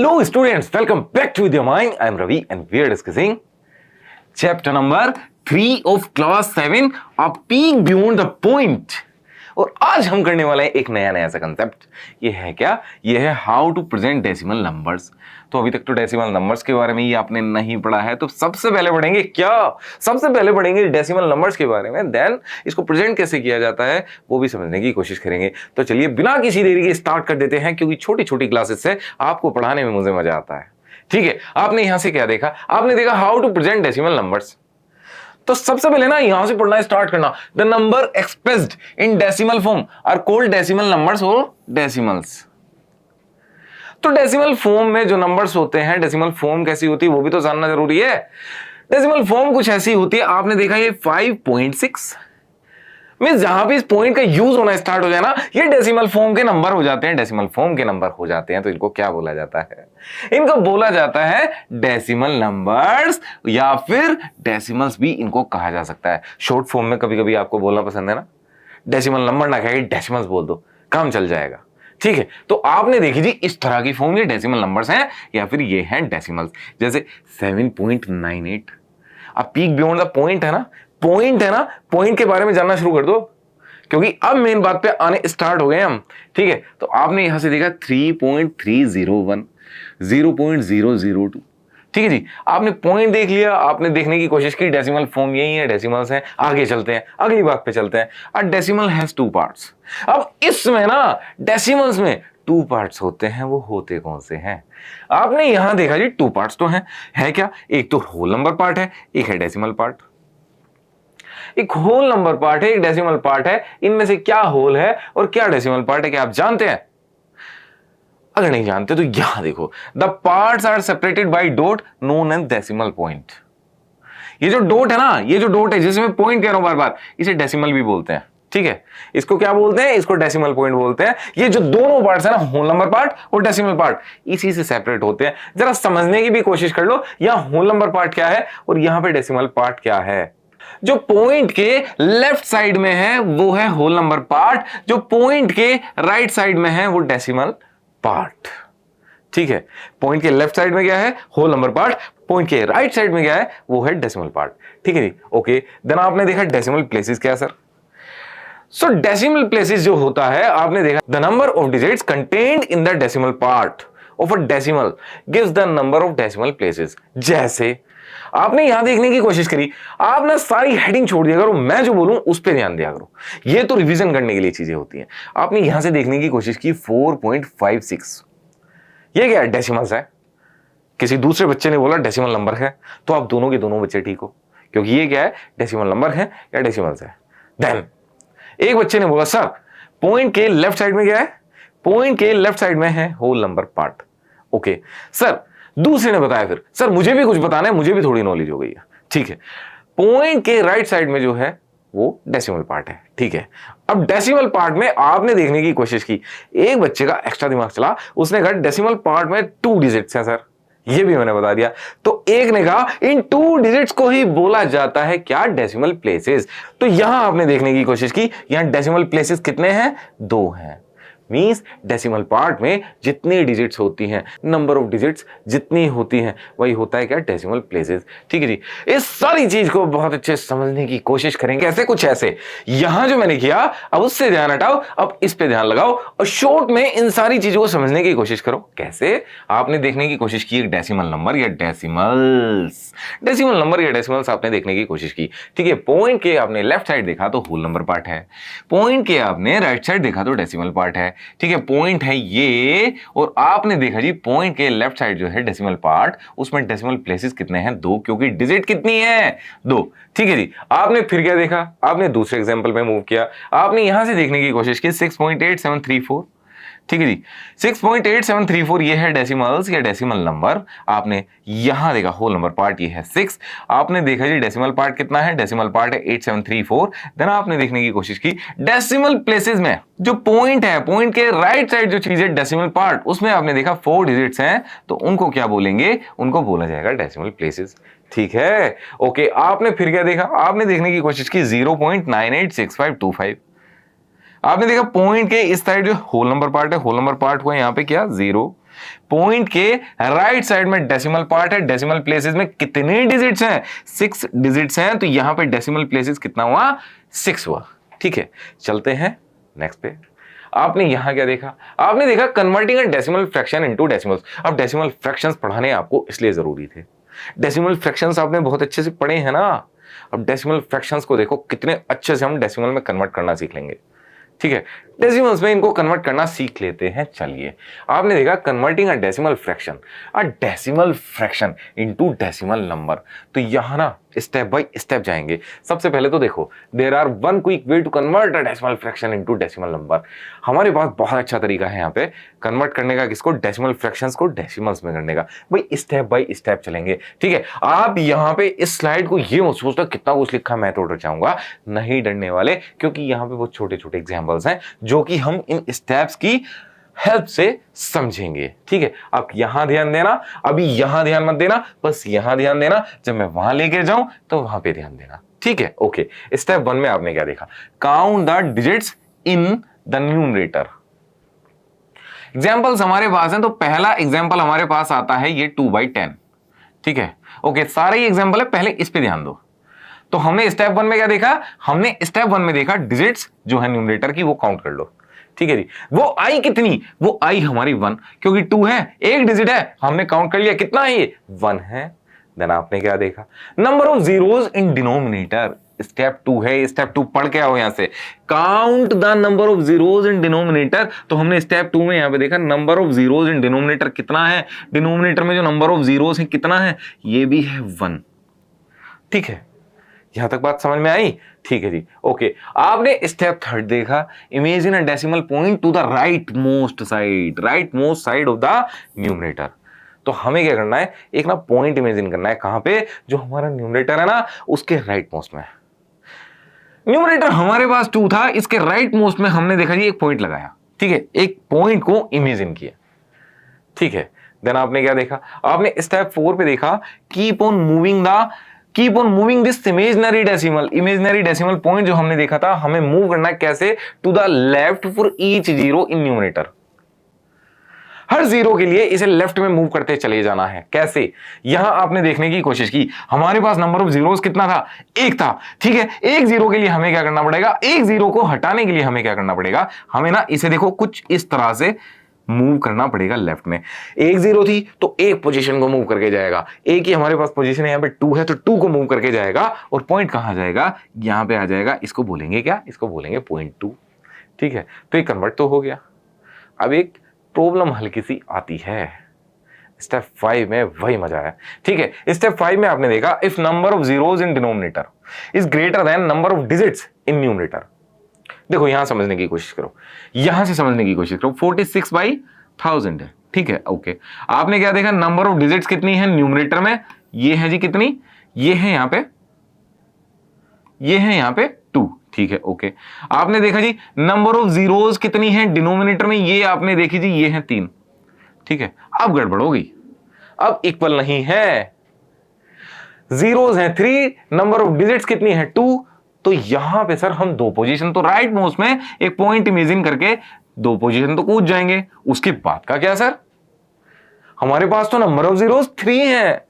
Hello students, welcome back to With Your Mind. I am Ravi and we are discussing chapter number 3 of class 7, A Peak Beyond the Point. और आज हम करने वाले हैं एक नया सा कंसेप्ट। ये है क्या? ये है how to present decimal numbers. तो अभी तक तो डेसिमल नंबर्स के बारे में ही आपने नहीं पढ़ा है, तो सबसे पहले पढ़ेंगे क्या? सबसे पहले पढ़ेंगे डेसिमल नंबर्स के बारे में, देन इसको प्रेजेंट कैसे किया जाता है वो भी समझने की कोशिश करेंगे। तो चलिए बिना किसी देरी के स्टार्ट कर देते हैं, क्योंकि छोटी छोटी क्लासेस से आपको पढ़ाने में मुझे मजा आता है। ठीक है, आपने यहां से क्या देखा? आपने देखा how to present decimal numbers. तो सबसे पहले ना यहां से पढ़ना स्टार्ट करना, the number expressed in decimal form are called decimal numbers और डेसिमल्स। तो डेसिमल फॉर्म में जो नंबर्स होते हैं, डेसिमल फॉर्म कैसी होती है वो भी तो जानना जरूरी है। डेसिमल फॉर्म कुछ ऐसी होती है, आपने देखा ये 5.6 मींस जहां भी इस पॉइंट का यूज होना स्टार्ट हो जाए ना, ये डेसिमल फॉर्म के नंबर हो जाते हैं। डेसिमल फॉर्म के नंबर हो जाते हैं तो इनको क्या बोला जाता है? इनको बोला जाता है डेसिमल नंबर्स, या फिर डेसिमल्स भी इनको कहा जा सकता है। शॉर्ट फॉर्म में कभी कभी आपको बोलना पसंद है ना, डेसिमल नंबर ना कहे डेसिमल्स बोल दो, काम चल जाएगा। ठीक है, तो आपने देखी जी इस तरह की फॉर्म, ये डेसिमल नंबर्स हैं या फिर ये हैं डेसिमल्स। जैसे 7.98। अब पीक बियॉन्ड द पॉइंट है ना, पॉइंट के बारे में जानना शुरू कर दो, क्योंकि अब मेन बात पे आने स्टार्ट हो गए हम। ठीक है, तो आपने यहां से देखा 3.301, 0.002। ठीक है जी, आपने पॉइंट देख लिया, आपने देखने की कोशिश की डेसिमल फॉर्म यही है, डेसिमल्स हैं। आगे चलते हैं, अगली बात पे चलते हैं। A decimal has 2 parts. अब इसमें ना डेसिमल्स में 2 पार्ट्स होते हैं, वो होते कौन से हैं? आपने यहां देखा जी 2 पार्ट्स तो हैं, है क्या? एक तो होल नंबर पार्ट है, एक है डेसिमल पार्ट। एक होल नंबर पार्ट है, एक डेसिमल पार्ट है। इनमें से क्या होल है और क्या डेसिमल पार्ट है, क्या आप जानते हैं? अगर नहीं जानते तो यहां देखो, the parts are separated by dot known as decimal point. ये जो डॉट है ना, ये जो डॉट है जिसमें पॉइंट कह रहा हूं बार बार, इसे डेसिमल भी बोलते हैं। ठीक है, इसको क्या बोलते हैं? इसको डेसिमल पॉइंट बोलते हैं। ये जो दोनों पार्ट्स है ना, होल नंबर पार्ट और डेसिमल पार्ट, इसी से सेपरेट होते हैं। जरा समझने की भी कोशिश कर लो, यहां होल नंबर पार्ट क्या है और यहां पे डेसिमल पार्ट क्या है। जो पॉइंट के लेफ्ट साइड में है वो है होल नंबर पार्ट, जो पॉइंट के राइट साइड में है वो डेसिमल पार्ट। ठीक है, पॉइंट के लेफ्ट साइड में क्या है? Whole number part. पॉइंट के राइट साइड में क्या है? वो है डेसिमल पार्ट। ठीक है जी, ओके। देन आपने देखा डेसिमल प्लेसेस क्या सर? सो डेसिमल प्लेसेस जो होता है, आपने देखा the number of digits contained in the decimal part of a decimal gives the number of decimal places. जैसे आपने यहां देखने की कोशिश करी, आप ना सारी हेडिंग छोड़ दिया करो, मैं जो बोलूं उस पर ध्यान दिया करो। ये तो रिवीजन करने के लिए चीजें होती हैं। आपने यहां से देखने की कोशिश की 4.56, ये क्या है? डेसिमल्स है। किसी दूसरे बच्चे ने बोला डेसिमल नंबर है, तो आप दोनों के दोनों बच्चे ठीक हो, क्योंकि ये क्या है? डेसिमल नंबर है या डेसिमल्स है। देन एक बच्चे ने बोला सर पॉइंट के लेफ्ट साइड में क्या है? पॉइंट के लेफ्ट साइड में है whole number part. Okay sir, दूसरे ने बताया फिर सर मुझे भी कुछ बताना है, मुझे भी थोड़ी नॉलेज हो गई है। ठीक है, पॉइंट के राइट साइड में जो है वो डेसिमल पार्ट है। ठीक है, अब डेसिमल पार्ट में आपने देखने की कोशिश की, एक बच्चे का एक्स्ट्रा दिमाग चला, उसने कहा डेसिमल पार्ट में 2 डिजिट्स हैं सर, ये भी मैंने बता दिया। तो एक ने कहा इन 2 डिजिट्स को ही बोला जाता है क्या? Decimal places. तो यहां आपने देखने की कोशिश की, यहां डेसिमल प्लेसेस कितने हैं? 2 हैं। मींस डेसिमल पार्ट में जितनी डिजिट्स होती हैं, नंबर ऑफ डिजिट्स जितनी होती हैं, वही होता है क्या? Decimal places. ठीक है जी, इस सारी चीज को बहुत अच्छे से समझने की कोशिश करेंगे। कैसे? कुछ ऐसे, यहां जो मैंने किया अब उससे ध्यान हटाओ, अब इस पे ध्यान लगाओ और शॉर्ट में इन सारी चीजों को समझने की कोशिश करो। कैसे? आपने देखने की कोशिश की एक डेसिमल नंबर या डेसिमल्स, डेसिमल नंबर या डेसिमल्स आपने देखने की कोशिश की। ठीक है, पॉइंट के आपने लेफ्ट साइड देखा तो होल नंबर पार्ट है, पॉइंट के आपने राइट साइड देखा तो डेसिमल पार्ट है। ठीक है, पॉइंट है ये, और आपने देखा जी पॉइंट के लेफ्ट साइड जो है डेसिमल पार्ट, उसमें डेसिमल प्लेसेस कितने हैं? 2, क्योंकि डिजिट कितनी है? 2। ठीक है जी, आपने फिर क्या देखा? आपने दूसरे एग्जांपल में मूव किया, आपने यहां से देखने की कोशिश की 6.8734। ठीक है जी, 6.8734 ये है डेसिमल्स या डेसिमल नंबर। आपने यहां देखा होल नंबर पार्ट ये है 6। आपने देखा जी डेसिमल पार्ट कितना है? डेसिमल पार्ट है 8734। देन आपने देखने की कोशिश की डेसिमल प्लेसेस में जो पॉइंट है, पॉइंट के राइट साइड जो चीज है डेसिमल पार्ट, उसमें आपने देखा 4 डिजिट्स हैं, तो उनको क्या बोलेंगे? उनको बोला जाएगा डेसिमल प्लेसेस। ठीक है, ओके। आपने फिर क्या देखा? आपने देखने की कोशिश की 0.986525। आपने देखा पॉइंट के इस साइड जो होल नंबर पार्ट है, होल नंबर पार्ट हुआ यहाँ पे क्या? 0। पॉइंट के राइट साइड में डेसिमल पार्ट है, डेसिमल प्लेसेस में कितने डिजिट्स हैं? 6 डिजिट्स हैं, तो यहां पे डेसिमल प्लेसेस कितना हुआ? 6 हुआ। ठीक है, चलते हैं नेक्स्ट पे। आपने यहां क्या देखा? आपने देखा converting a decimal fraction into decimals. अब डेसिमल फ्रैक्शंस पढ़ाने आपको इसलिए जरूरी थे, डेसिमल फ्रैक्शंस आपने बहुत अच्छे से पढ़े हैं ना। अब डेसिमल फ्रैक्शंस को देखो कितने अच्छे से हम डेसिमल में कन्वर्ट करना सीख लेंगे। ठीक है, डेसिमल्स में इनको कन्वर्ट करना सीख लेते हैं। चलिए, आपने देखा converting a decimal fraction into decimal number. तो यहां ना स्टेप बाय स्टेप जाएंगे। सबसे पहले तो देखो, there are one quick way to convert a decimal fraction into decimal number. हमारे पास बहुत अच्छा तरीका है यहाँ पे कन्वर्ट करने का, किसको? डेसिमल फ्रैक्शंस को डेसिमल्स में करने का। भाई स्टेप बाय स्टेप चलेंगे। ठीक है, आप यहाँ पे इस स्लाइड को ये मत सोचना कितना कुछ लिखा मैं तो डर जाऊंगा, नहीं डरने वाले, क्योंकि यहाँ पे बहुत छोटे छोटे एग्जाम्पल्स हैं जो कि हम इन स्टेप्स की हेल्प से समझेंगे। ठीक है, आप यहां ध्यान देना, अभी यहां ध्यान मत देना, बस यहां ध्यान देना, जब मैं वहां लेके जाऊं तो वहां पे ध्यान देना। ठीक है, ओके। स्टेप 1 में आपने क्या देखा? Count the digits in the numerator. Examples हमारे पास हैं, तो पहला एग्जाम्पल हमारे पास आता है ये 2/10। ठीक है, ओके, सारे ही एग्जाम्पल है, पहले इस पे ध्यान दो। तो हमने स्टेप 1 में क्या देखा? हमने स्टेप 1 में देखा डिजिट्स जो है न्यूमरेटर की वो काउंट कर लो। ठीक है जी, वो आई कितनी? वो आई हमारी 1, क्योंकि 2 है, एक डिजिट है, हमने काउंट कर लिया, कितना है ये? 1 है। देन आपने क्या देखा? Number of zeros in denominator. Step 2 है, स्टेप 2 पढ़ के आओ यहां से, count the number of zeros in denominator. तो हमने स्टेप 2 में यहां पे देखा number of zeros in denominator कितना है, डिनोमिनेटर में जो नंबर ऑफ जीरोस है कितना है, ये भी है 1। ठीक है, यहां तक बात समझ में आई? ठीक है जी, ओके। आपने स्टेप 3 देखा, imagine a decimal point two the right most side of the numerator. तो हमें क्या करना है? एक ना पॉइंट इमेजिन करना है, कहां पे? जो हमारा न्यूमरेटर है ना उसके राइट मोस्ट में। न्यूमरेटर हमारे पास 2 था, इसके राइट मोस्ट में हमने देखा जी एक पॉइंट लगाया। ठीक है, एक पॉइंट को इमेजिन किया। ठीक है, देन आपने क्या देखा? आपने स्टेप 4 पे देखा, keep on moving this imaginary decimal point जो हमने देखा था, हमें मूव करना है कैसे? To the left for each zero in numerator. हर जीरो के लिए इसे लेफ्ट में मूव करते चले जाना है। कैसे? यहां आपने देखने की कोशिश की, हमारे पास नंबर ऑफ जीरोस कितना था? 1 था। ठीक है, एक जीरो के लिए हमें क्या करना पड़ेगा? एक जीरो को हटाने के लिए हमें क्या करना पड़ेगा? हमें ना इसे देखो कुछ इस तरह से मूव करना पड़ेगा लेफ्ट में। एक जीरो थी तो एक पोजीशन को मूव करके जाएगा, एक ही हमारे पास पोजीशन है, यहाँ पे 2 है तो 2 को मूव करके जाएगा, और पॉइंट कहां जाएगा? यहां पे आ जाएगा। इसको बोलेंगे क्या? इसको बोलेंगे पॉइंट 2। ठीक है, तो ये कन्वर्ट तो हो गया। अब एक प्रॉब्लम हल्की सी आती है, स्टेप 5 में वही मजा है। ठीक है, स्टेप 5 में आपने देखा, if number of zeros in denominator is greater than number of digits in numerator. देखो यहां समझने की कोशिश करो, यहां से समझने की कोशिश करो। 46/1000 है। ठीक है, ओके। आपने क्या देखा? नंबर ऑफ डिजिट्स कितनी है न्यूमरेटर में? ये है जी कितनी? ये है यहां पे, ये है यहां पे 2। ठीक है, ओके। आपने देखा जी नंबर ऑफ जीरोस कितनी है डिनोमिनेटर में? ये आपने देखी जी, ये है 3। ठीक है, अब गड़बड़ हो गई, अब इक्वल नहीं है, जीरोस हैं 3, नंबर ऑफ डिजिट्स कितनी है 2। तो यहां पे सर हम 2 पोजीशन, तो राइट मोस्ट में एक पॉइंट इमेजिन करके 2 पोजीशन तो कूद जाएंगे। उसके बाद का क्या सर? हमारे पास तो नंबर ऑफ जीरोस 3 है,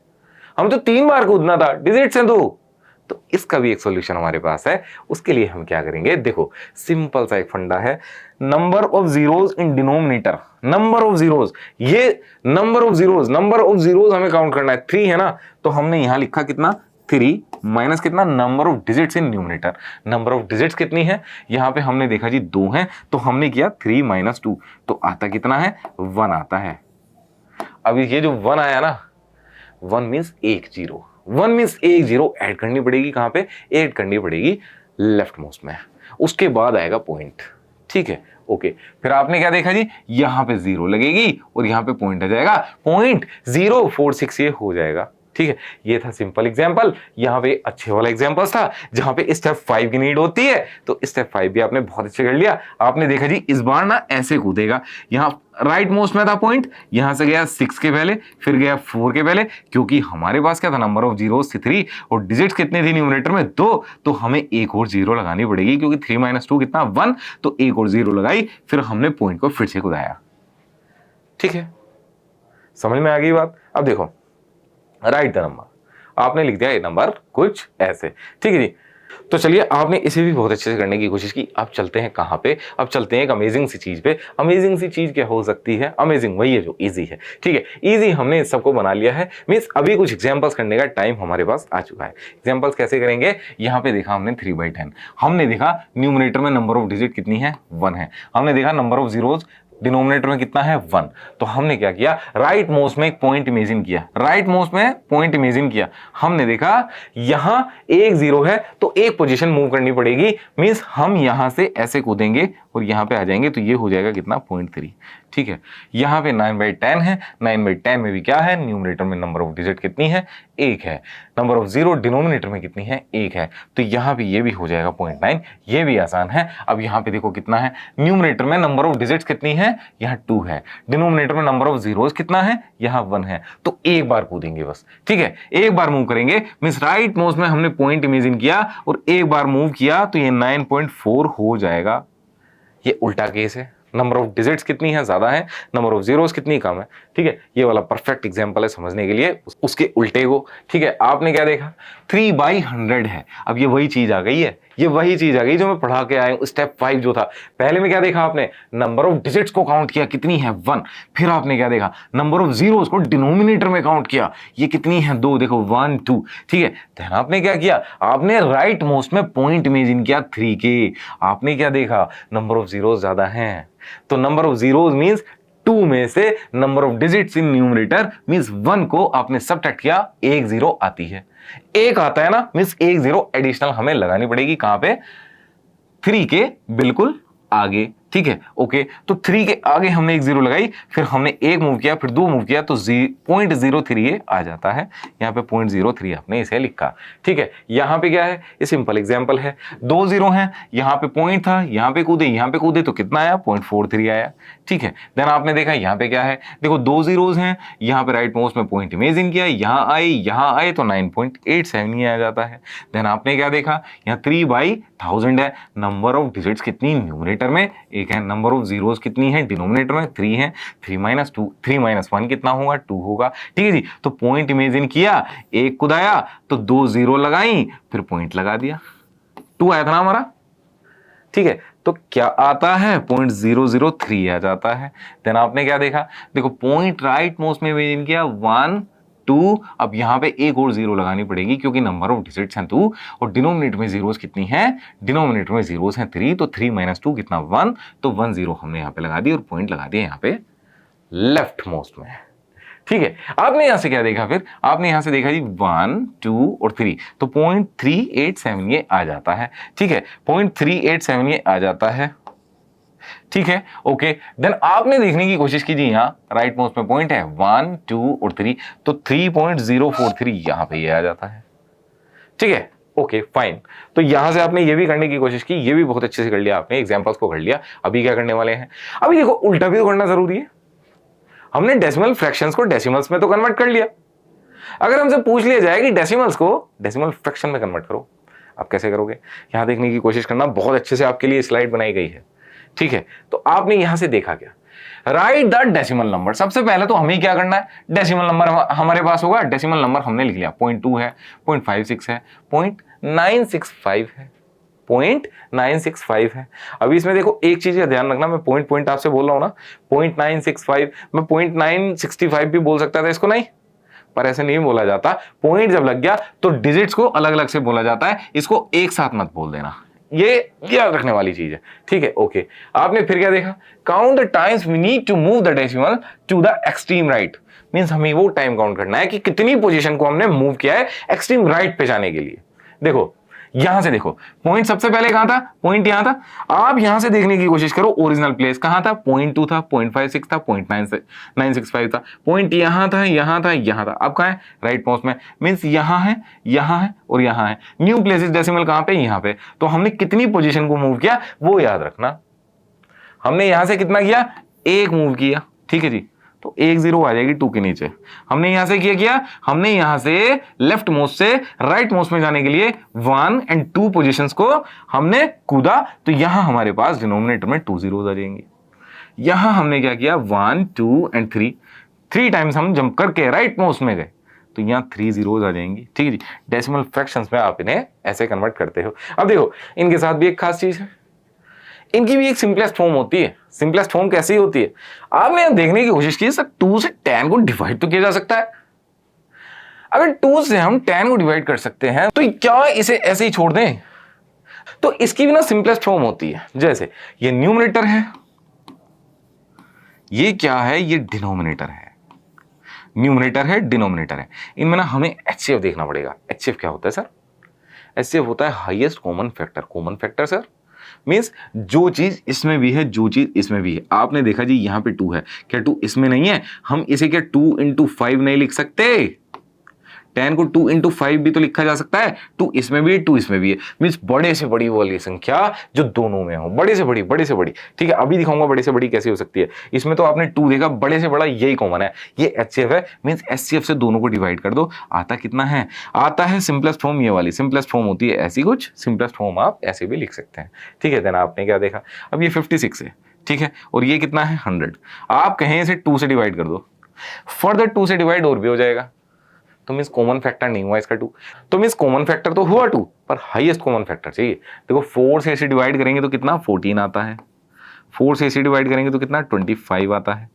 हम तो 3 बार कूदना था, डिजिट्स हैं 2। तो इसका भी एक सॉल्यूशन हमारे पास है। उसके लिए हम क्या करेंगे? देखो सिंपल सा एक फंडा है, number of zeros in denominator, number of zeros, ये नंबर ऑफ जीरोस हमें काउंट करना है, 3 है ना, तो हमने यहां लिखा कितना? 3 माइनस कितना? Number of digits in numerator. Number of digits कितनी है? यहां पे हमने देखा जी 2 है, तो हमने किया 3 माइनस 2, तो आता कितना है? 1 आता है। अब ये जो 1 आया ना, 1 मीन्स एक जीरो, 1 मीन्स एक जीरो ऐड करनी पड़ेगी, कहां पे? ऐड करनी पड़ेगी लेफ्ट मोस्ट में, उसके बाद आएगा पॉइंट। ठीक है, ओके। फिर आपने क्या देखा जी? यहां पे 0 लगेगी और यहां पे पॉइंट आ जाएगा, पॉइंट 046 ये हो जाएगा। ठीक है, ये था सिंपल एग्जांपल। यहां पे अच्छे वाला एग्जांपल था जहां पे स्टेप 5 की नीड होती है, तो स्टेप 5 भी आपने बहुत अच्छे कर लिया। आपने देखा जी इस बार ना ऐसे कूदेगा, यहां राइट मोस्ट में था पॉइंट, यहां से गया 6 के पहले, फिर गया 4 के पहले, क्योंकि हमारे पास क्या था? नंबर ऑफ जीरोस 3 और डिजिट्स कितने थी न्यूमरेटर में? 2, तो हमें एक और 0 लगानी पड़ेगी, क्योंकि 3 माइनस 2 कितना? 1, तो एक और 0 लगाई, फिर हमने पॉइंट को फिर से कूदाया। ठीक है, समझ में आ गई बात? अब देखो, राइट द नंबर, आपने लिख दिया ये नंबर कुछ ऐसे, ठीक है जी। तो चलिए, आपने इसे भी बहुत अच्छे से करने की कोशिश की। अब चलते हैं कहाँ पे? अब चलते हैं एक अमेजिंग सी चीज पे। अमेजिंग सी चीज क्या हो सकती है? अमेजिंग वही है जो इजी है, ठीक है। इजी हमने इस सबको बना लिया है, मींस अभी कुछ एग्जांपल्स करने का टाइम हमारे पास आ चुका है। एग्जांपल्स कैसे करेंगे? यहाँ पे देखा हमने 3/10, हमने देखा न्यूमरेटर में नंबर ऑफ डिजिट कितनी है? 1 है। हमने देखा नंबर ऑफ जीरोज डिनोमिनेटर में कितना है? 1। तो हमने क्या किया? राइट मोस्ट में एक पॉइंट इमेजिन किया, राइट मोस्ट में पॉइंट इमेजिन किया। हमने देखा यहां एक जीरो है तो एक पोजीशन मूव करनी पड़ेगी, मींस हम यहां से ऐसे कूदेंगे और यहां पे आ जाएंगे, तो ये हो जाएगा कितना? 0.3, ठीक है। यहां पे 9/10 है, 9/10 में भी क्या है? न्यूमरेटर में नंबर ऑफ डिजिट कितनी है? 1 है। नंबर ऑफ जीरो डिनोमिनेटर में कितनी है? 1 है। तो यहां पे ये भी हो जाएगा 0.9, ये भी आसान है। अब यहां पे देखो कितना है? न्यूमरेटर में नंबर ऑफ डिजिट्स कितनी है? यहाँ 2 है। डिनोमिनेटर में नंबर ऑफ जीरोस कितना है? यहाँ 1 है। तो एक बार कूदेंगे बस, ठीक है, एक बार मूव करेंगे, मींस राइट मोस्ट में हमने पॉइंट इमेजिन किया और एक बार मूव किया तो ये 9.4 हो जाएगा। ये उल्टा केस है, नंबर ऑफ डिजिट्स कितनी है? ज्यादा है, नंबर ऑफ जीरोस कितनी कम है, ठीक है। ये वाला परफेक्ट एग्जांपल है समझने के लिए उसके उल्टे को, ठीक है। आपने क्या देखा? 3/100 है। अब ये वही चीज आ गई है, ये वही चीज आ गई जो मैं पढ़ा के आया हूं, स्टेप 5 जो था। पहले में क्या देखा आपने? नंबर ऑफ डिजिट्स को काउंट किया, कितनी है? 1। फिर आपने क्या देखा? नंबर ऑफ जीरोस को डिनोमिनेटर में काउंट किया, ये कितनी है? 2। देखो 1 2, ठीक है। देन आपने क्या किया? आपने राइट मोस्ट में पॉइंट इमेजिन किया 3 के। आपने क्या देखा? नंबर ऑफ जीरोस ज्यादा हैं, तो नंबर ऑफ जीरोस मींस 2 में से number of digits in numerator means 1 को आपने सबट्रैक्ट किया, एक जीरो आती है, एक आता है ना, मींस एक जीरो एडिशनल हमें लगानी पड़ेगी। कहां पे? 3 के बिल्कुल आगे, ठीक है। ओके, तो 3 के आगे हमने एक जीरो लगाई, फिर हमने एक मूव किया, फिर 2 मूव किया, तो 0.03 ये आ जाता है। यहाँ पे 0.03 आपने इसे लिखा, ठीक है। यहाँ पे क्या है? ये सिंपल एग्जांपल है, 2 जीरो हैं, यहाँ पे पॉइंट था, यहाँ पे कूदे तो कितना आया? 0.43 आया, ठीक है। देन आपने देखा यहाँ पे क्या है? देखो 2 जीरोज हैं, यहाँ पे राइट मोस्ट में पॉइंट इमेजिन किया, यहाँ आए तो 9.87 ही आ जाता है। देन आपने क्या देखा? यहाँ 3/1000 है। नंबर ऑफ डिजिट्स कितनी? न्यूमरेटर में 1 है। नंबर ऑफ जीरोस कितनी है? डिनोमिनेटर में 3 है। 3 - 1 कितना होगा? 2 होगा, ठीक है जी। तो पॉइंट इमेजिन किया, एक कुदाया तो 2 जीरो लगाई, फिर पॉइंट लगा दिया, 2 आया था ना हमारा, ठीक है। तो क्या आता है? 0.003 आ जाता है। देन आपने क्या देखा? देखो पॉइंट राइट मोस्ट में इमेजिन किया 1 2, अब यहां पे एक और जीरो लगानी पड़ेगी क्योंकि नंबर ऑफ डिजिट्स हैं 2 और डिनोमिनेटर में जीरोस कितनी है? डिनोमिनेटर में जीरोस हैं 3, तो 3 - 2 कितना? 1, तो 1 जीरो हमने यहाँ पे लगा दी और पॉइंट लगा दिया यहाँ पे लेफ्ट मोस्ट में, ठीक है। आपने यहां से क्या देखा? फिर आपने यहां से देखा जी 1 2 और 3, तो 0.387 ये आ जाता है, ठीक है। 0.387 ये आ जाता है, ठीक है। ओके, देन आपने देखने की कोशिश की जी, यहाँ राइट मोस्ट में पॉइंट है 1 2 और 3, तो 3.043 यहां पे ये आ जाता है, ठीक है। ओके फाइन, तो यहां से आपने ये भी करने की कोशिश की, ये भी बहुत अच्छे से कर लिया आपने, एग्जांपल्स को कर लिया। अभी क्या करने वाले हैं? अभी देखो उल्टा भी तो करना जरूरी है। हमने डेसिमल फ्रैक्शंस को डेसिमल्स में तो कन्वर्ट कर लिया, अगर हमसे पूछ लिया जाए कि डेसिमल्स को डेसिमल फ्रैक्शन में कन्वर्ट करो, आप कैसे करोगे? यहां देखने की कोशिश करना, बहुत अच्छे से आपके लिए स्लाइड बनाई गई है, ठीक है। तो आपने यहां से देखा क्या? Right the decimal number. सबसे पहले तो हमें क्या करना है? डेसिमल नंबर हमारे पास होगा, डेसिमल नंबर हमने लिख लिया, 0.2 है, 0.56 है, 0.965 है, 0.965 है। अभी इसमें देखो एक चीज का ध्यान रखना, मैं पॉइंट आपसे बोल रहा हूं ना, 0.965, मैं 0.965 भी बोल सकता था इसको, नहीं, पर ऐसे नहीं बोला जाता। पॉइंट जब लग गया तो डिजिट्स को अलग अलग से बोला जाता है, इसको एक साथ मत बोल देना, ये याद रखने वाली चीज है, ठीक है। ओके, आपने फिर क्या देखा? Count the times we need to move the decimal to the extreme right, means हमें वो टाइम काउंट करना है कि कितनी पोजीशन को हमने मूव किया है एक्सट्रीम राइट पे जाने के लिए। देखो यहां से देखो, पॉइंट सबसे पहले कहां था? पॉइंट यहां था। आप यहां से देखने की कोशिश करो, ओरिजिनल प्लेस कहां था? 0.2 था, 0.56 था, 0.965 था, पॉइंट यहां था, यहां था, यहां था। अब कहां है? राइट मोस्ट में, मींस यहां है और यहां है। न्यू प्लेसेस डेसिमल कहां पे? यहां पे। तो हमने कितनी पोजीशन को मूव किया वो याद रखना। हमने यहां से कितना किया? एक मूव किया, ठीक है जी, तो एक जीरो आ जाएगी 2 के नीचे। हमने यहां से किया, हमने यहां से लेफ्ट मोस्ट से राइट मोस्ट में जाने के लिए 1 और 2 पोजीशंस को हमने कूदा, तो यहां हमारे पास डिनोमिनेटर में 2 जीरोस आ जाएंगे। यहां हमने क्या किया? 1 2 और 3, 3 टाइम्स हम जंप करके राइट मोस्ट में गए तो यहाँ 3 जीरोज आ जाएंगी। ठीक है जी, डेसिमल फ्रैक्शंस में आप इन्हें ऐसे कन्वर्ट करते हो। अब देखो इनके साथ भी एक खास चीज है, इनकी भी एक सिंपलेस्ट फॉर्म होती है। सिंपलेस्ट फॉर्म कैसी होती है, आपने यहाँ देखने की कोशिश की सर 2 से tan को डिवाइड तो किया जा सकता है। अगर 2 से हम tan को डिवाइड कर सकते हैं तो क्या इसे ऐसे ही छोड़ दें? तो इसकी भी ना सिंपलेस्ट फॉर्म होती है। जैसे ये न्यूमरेटर है, ये क्या है, ये डिनोमिनेटर है। न्यूमरेटर है, डिनोमिनेटर है, इनमें ना हमें HCF देखना पड़ेगा। HCF क्या होता है सर? HCF होता है highest common factor. Common factor sir means जो चीज इसमें भी है, जो चीज इसमें भी है। आपने देखा जी यहाँ पे 2 है, क्या 2 इसमें नहीं है? हम इसे क्या 2 × 5 नहीं लिख सकते? tan को 2 × 5 भी तो लिखा जा सकता है। 2 इसमें भी है, 2 इसमें भी है, मीन्स बड़े से बड़ी वाली संख्या जो दोनों में हो, बड़े से बड़ी, बड़े से बड़ी। ठीक है, अभी दिखाऊंगा बड़े से बड़ी कैसे हो सकती है। इसमें तो आपने 2 देखा, बड़े से बड़ा यही कॉमन है, ये HCF है। मीन्स HCF से दोनों को डिवाइड कर दो, आता कितना है? आता है सिंपलेस्ट फॉर्म ये वाली। सिंपलेस्ट फॉर्म होती है ऐसी कुछ, सिंपलेस्ट फॉर्म आप ऐसे भी लिख सकते हैं। ठीक है, देन आपने क्या देखा, अब ये 56 है। ठीक है, और ये कितना है? 100। आप कहें इसे 2 से डिवाइड कर दो, फर्दर 2 से डिवाइड और भी हो जाएगा, तो मीन्स कॉमन फैक्टर नहीं हुआ इसका 2। तो मीन्स कॉमन फैक्टर तो हुआ 2, पर हाईएस्ट कॉमन फैक्टर चाहिए। देखो 4 से इसे डिवाइड करेंगे तो कितना? 14 आता है। 4 से इसे डिवाइड करेंगे तो कितना? 25 आता है।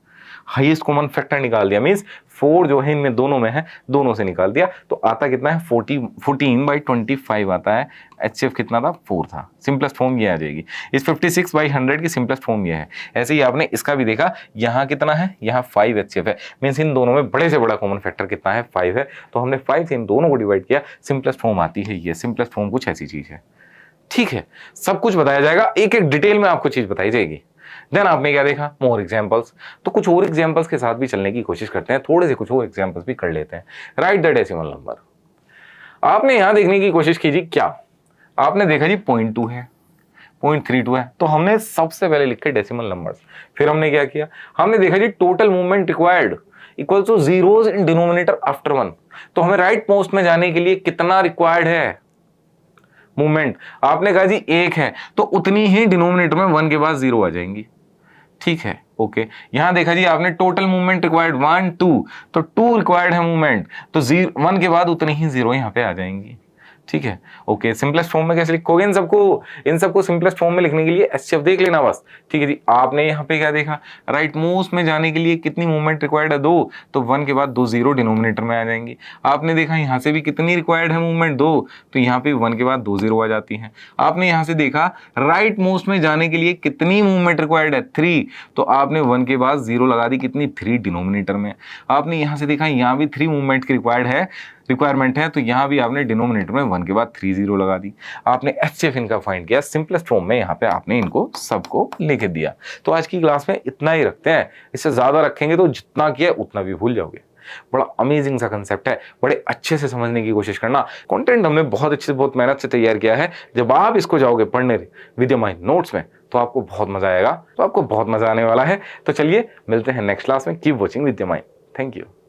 हाईएस्ट कॉमन फैक्टर निकाल दिया, मीन्स 4 जो है इनमें दोनों में है, दोनों से निकाल दिया तो आता कितना है? 14/25 आता है। HCF कितना था? 4 था। सिंपलेस्ट फॉर्म ये आ जाएगी। इस 56/100 की सिंपलेस्ट फॉर्म ये है। ऐसे ही आपने इसका भी देखा, यहाँ कितना है? यहाँ 5 HCF है। मीन्स इन दोनों में बड़े से बड़ा कॉमन फैक्टर कितना है? 5 है। तो हमने 5 से इन दोनों को डिवाइड किया, सिंपलेस्ट फॉर्म आती है ये। सिंपलेस्ट फॉर्म कुछ ऐसी चीज है। ठीक है, सब कुछ बताया जाएगा, एक एक डिटेल में आपको चीज बताई जाएगी। देन आपने क्या देखा? More examples. तो कुछ और एग्जांपल्स के साथ भी चलने की कोशिश करते हैं, थोड़े से कुछ और एग्जांपल्स भी कर लेते हैं। Right the decimal number. आपने यहां देखने की कोशिश कीजिए, क्या आपने देखा जी 0.2 है, 0.32 है, तो हमने सबसे पहले लिखे डेसिमल नंबर्स। फिर हमने क्या किया? हमने देखा जी total movement required equal to zeros in denominator after 1। तो हमें राइट मोस्ट में जाने के लिए कितना रिक्वायर्ड है मूवमेंट? आपने कहा जी 1 है, तो उतनी ही डिनोमिनेटर में 1 के बाद 0 आ जाएंगी। ठीक है, ओके। यहां देखा जी आपने टोटल मूवमेंट रिक्वायर्ड 1 2, तो 2 रिक्वायर्ड है मूवमेंट, तो 1 के बाद उतनी ही 0 यहां पे आ जाएंगी। ठीक है, ओके। सिंपलेस्ट फॉर्म में कैसे लिखोगे इन सबको सिंपलेस्ट फॉर्म में लिखने के लिए HCF देख लेना बस। ठीक है जी, आपने यहाँ पे क्या देखा? राइट मोस्ट में जाने के लिए कितनी मूवमेंट रिक्वायर्ड है? 2, तो 1 के बाद 2 0 डिनोमिनेटर में आ जाएंगी। आपने देखा यहाँ से भी कितनी रिक्वायर्ड है मूवमेंट? 2, तो यहाँ पे 1 के बाद 2 0 आ जाती है। आपने यहाँ से देखा राइट मोस्ट में जाने के लिए कितनी मूवमेंट रिक्वायर्ड है? 3, तो आपने 1 के बाद 0 लगा दी, कितनी? 3 डिनोमिनेटर में। आपने यहाँ से देखा यहाँ भी 3 मूवमेंट की रिक्वायरमेंट है, तो यहाँ भी आपने डिनोमिनेटर में 1 के बाद 3 0 लगा दी। आपने HCF इनका फाइंड किया, सिंपलेस्ट फॉर्म में यहाँ पे आपने इनको सबको लेके दिया। तो आज की क्लास में इतना ही रखते हैं, इससे ज्यादा रखेंगे तो जितना किया उतना भी भूल जाओगे। बड़ा अमेजिंग सा कंसेप्ट है, बड़े अच्छे से समझने की कोशिश करना। कंटेंट हमने बहुत अच्छे से, बहुत मेहनत से तैयार किया है। जब आप इसको जाओगे पढ़ने विद माय नोट्स में तो आपको बहुत मजा आएगा, तो आपको बहुत मजा आने वाला है। तो चलिए मिलते हैं नेक्स्ट क्लास में। Keep watching with my. Thank you.